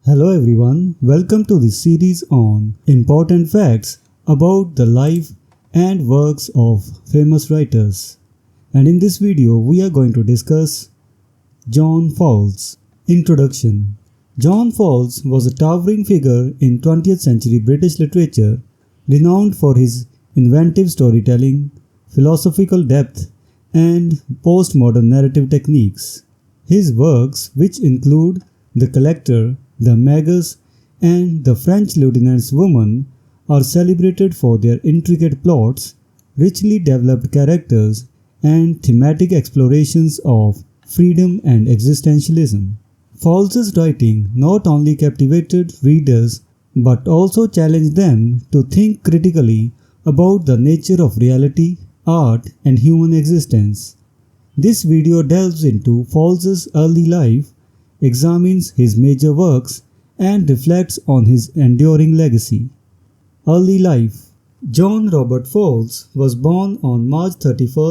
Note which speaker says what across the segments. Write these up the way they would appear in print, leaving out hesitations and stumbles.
Speaker 1: Hello everyone, welcome to this series on important facts about the life and works of famous writers. And in this video, we are going to discuss John Fowles. Introduction. John Fowles was a towering figure in 20th century British literature, renowned for his inventive storytelling, philosophical depth, and postmodern narrative techniques. His works, which include The Collector, The Magus, and The French Lieutenant's Woman, are celebrated for their intricate plots, richly developed characters, and thematic explorations of freedom and existentialism. Fowles's writing not only captivated readers but also challenged them to think critically about the nature of reality, art, and human existence. This video delves into Fowles's early life, examines his major works, and reflects on his enduring legacy. Early life. John Robert Fowles was born on March 31,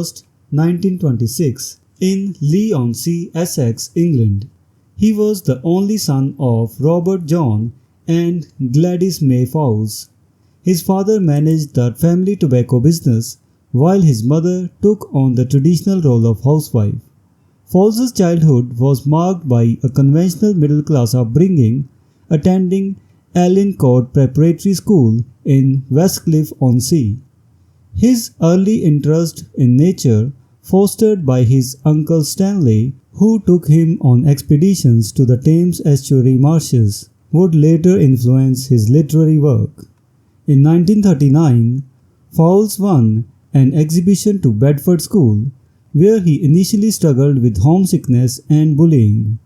Speaker 1: 1926, in Leigh-on-Sea, Essex, England. He was the only son of Robert John and Gladys May Fowles. His father managed the family tobacco business, while his mother took on the traditional role of housewife. Fowles's childhood was marked by a conventional middle-class upbringing, attending Ellen Court Preparatory School in Westcliff-on-Sea. His early interest in nature, fostered by his uncle Stanley, who took him on expeditions to the Thames estuary marshes, would later influence his literary work. In 1939, Fowles won an exhibition to Bedford School, where he initially struggled with homesickness and bullying.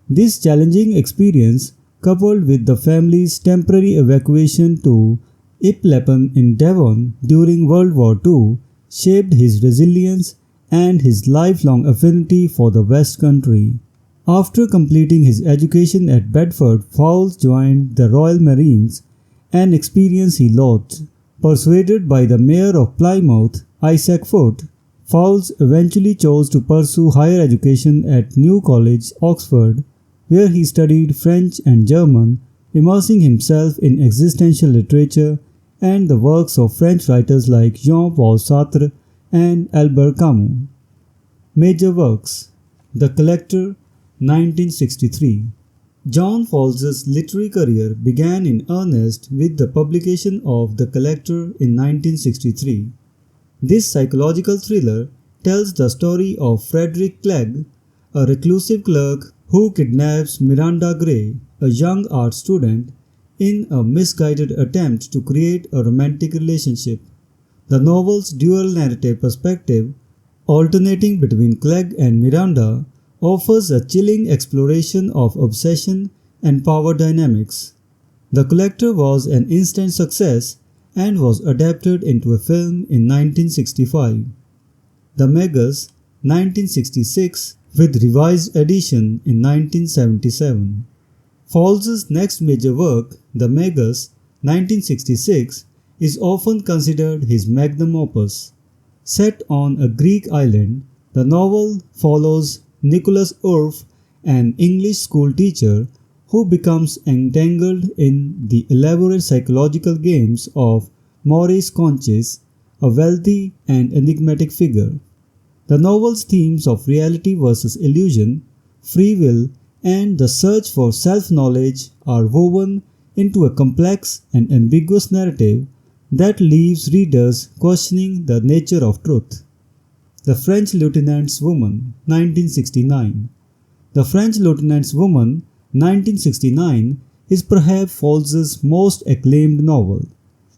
Speaker 1: This challenging experience, coupled with the family's temporary evacuation to Iplepen in Devon during World War II, shaped his resilience and his lifelong affinity for the West Country. After completing his education at Bedford, Fowles joined the Royal Marines, an experience he loathed. Persuaded by the mayor of Plymouth, Isaac Foote, Fowles eventually chose to pursue higher education at New College, Oxford, where he studied French and German, immersing himself in existential literature and the works of French writers like Jean-Paul Sartre and Albert Camus. Major works. The Collector, 1963. John Fowles's literary career began in earnest with the publication of The Collector in 1963. This psychological thriller tells the story of Frederick Clegg, a reclusive clerk who kidnaps Miranda Gray, a young art student, in a misguided attempt to create a romantic relationship. The novel's dual narrative perspective, alternating between Clegg and Miranda, offers a chilling exploration of obsession and power dynamics. The Collector was an instant success and was adapted into a film in 1965. The Magus, 1966, with revised edition in 1977. Fowles's next major work, The Magus, 1966, is often considered his magnum opus. Set on a Greek island, the novel follows Nicholas Urf, an English school teacher who becomes entangled in the elaborate psychological games of Maurice Conches, a wealthy and enigmatic figure. The novel's themes of reality versus illusion, free will, and the search for self-knowledge are woven into a complex and ambiguous narrative that leaves readers questioning the nature of truth. The French Lieutenant's Woman, 1969. The French Lieutenant's Woman, 1969, is perhaps Fowles's most acclaimed novel.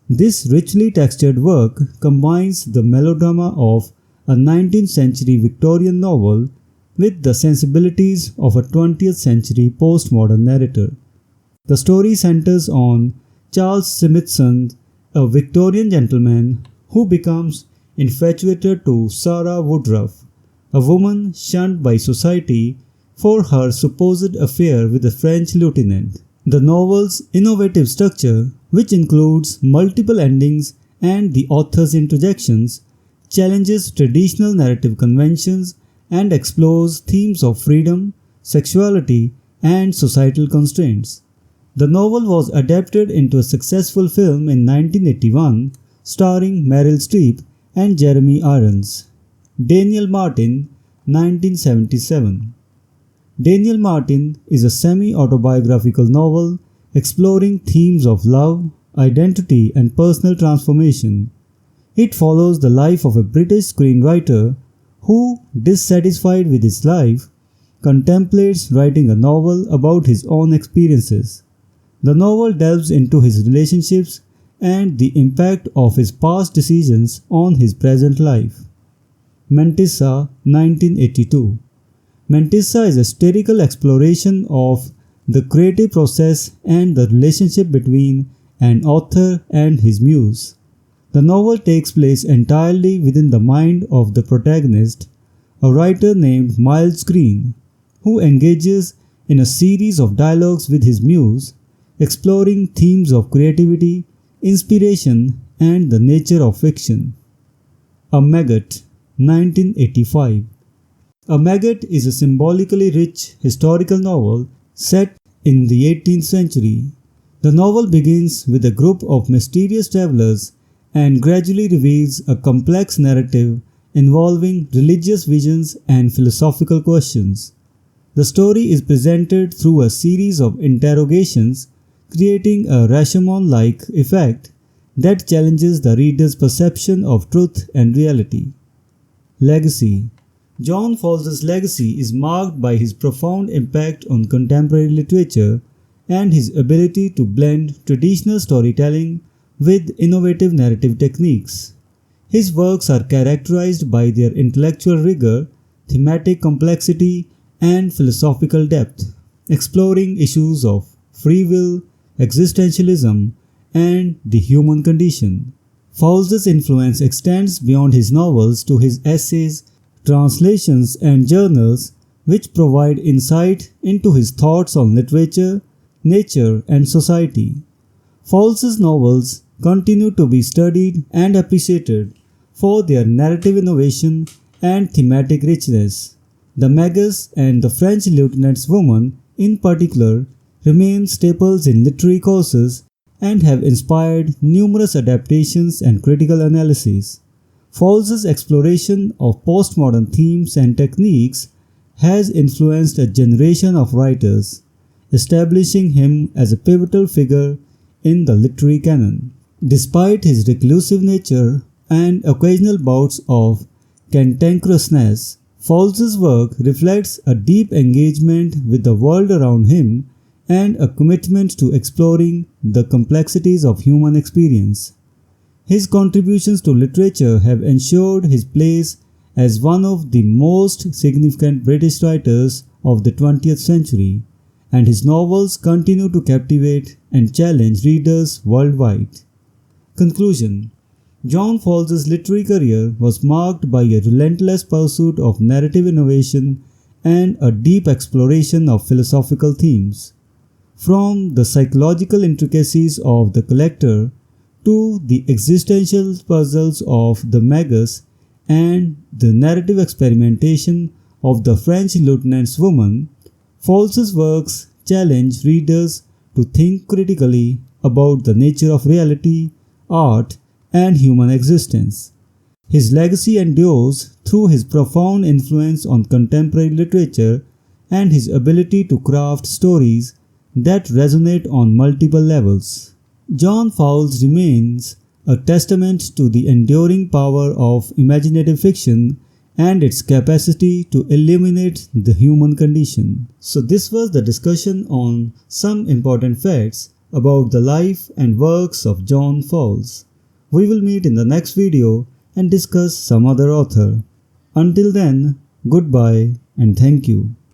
Speaker 1: This richly textured work combines the melodrama of a 19th century Victorian novel with the sensibilities of a 20th century postmodern narrator. The story centers on Charles Smithson, a Victorian gentleman who becomes infatuated to Sarah Woodruff, a woman shunned by society for her supposed affair with a French lieutenant. The novel's innovative structure, which includes multiple endings and the author's interjections, challenges traditional narrative conventions and explores themes of freedom, sexuality, and societal constraints. The novel was adapted into a successful film in 1981 starring Meryl Streep and Jeremy Irons. Daniel Martin, 1977. Daniel Martin is a semi-autobiographical novel exploring themes of love, identity, and personal transformation. It follows the life of a British screenwriter who, dissatisfied with his life, contemplates writing a novel about his own experiences. The novel delves into his relationships and the impact of his past decisions on his present life. Mentissa, 1982. Mentissa is a satirical exploration of the creative process and the relationship between an author and his muse. The novel takes place entirely within the mind of the protagonist, a writer named Miles Green, who engages in a series of dialogues with his muse, exploring themes of creativity, inspiration, and the nature of fiction. A Maggot, 1985. A Maggot is a symbolically rich historical novel set in the 18th century. The novel begins with a group of mysterious travelers and gradually reveals a complex narrative involving religious visions and philosophical questions. The story is presented through a series of interrogations, creating a Rashomon-like effect that challenges the reader's perception of truth and reality. Legacy. John Fowles' legacy is marked by his profound impact on contemporary literature and his ability to blend traditional storytelling with innovative narrative techniques. His works are characterized by their intellectual rigor, thematic complexity, and philosophical depth, exploring issues of free will, existentialism, and the human condition. Fowles' influence extends beyond his novels to his essays, translations, and journals, which provide insight into his thoughts on literature, nature, and society. Fowles' novels continue to be studied and appreciated for their narrative innovation and thematic richness. The Magus and the French Lieutenant's Woman, in particular, remain staples in literary courses and have inspired numerous adaptations and critical analyses. Fowles' exploration of postmodern themes and techniques has influenced a generation of writers, establishing him as a pivotal figure in the literary canon. Despite his reclusive nature and occasional bouts of cantankerousness, Fowles' work reflects a deep engagement with the world around him and a commitment to exploring the complexities of human experience. His contributions to literature have ensured his place as one of the most significant British writers of the 20th century, and his novels continue to captivate and challenge readers worldwide. Conclusion. John Fowles' literary career was marked by a relentless pursuit of narrative innovation and a deep exploration of philosophical themes. From the psychological intricacies of The Collector to the existential puzzles of The Magus and the narrative experimentation of The French Lieutenant's Woman, Fowles' works challenge readers to think critically about the nature of reality, art, and human existence. His legacy endures through his profound influence on contemporary literature and his ability to craft stories that resonate on multiple levels. John Fowles remains a testament to the enduring power of imaginative fiction and its capacity to illuminate the human condition. So this was the discussion on some important facts about the life and works of John Fowles. We will meet in the next video and discuss some other author. Until then, goodbye and thank you.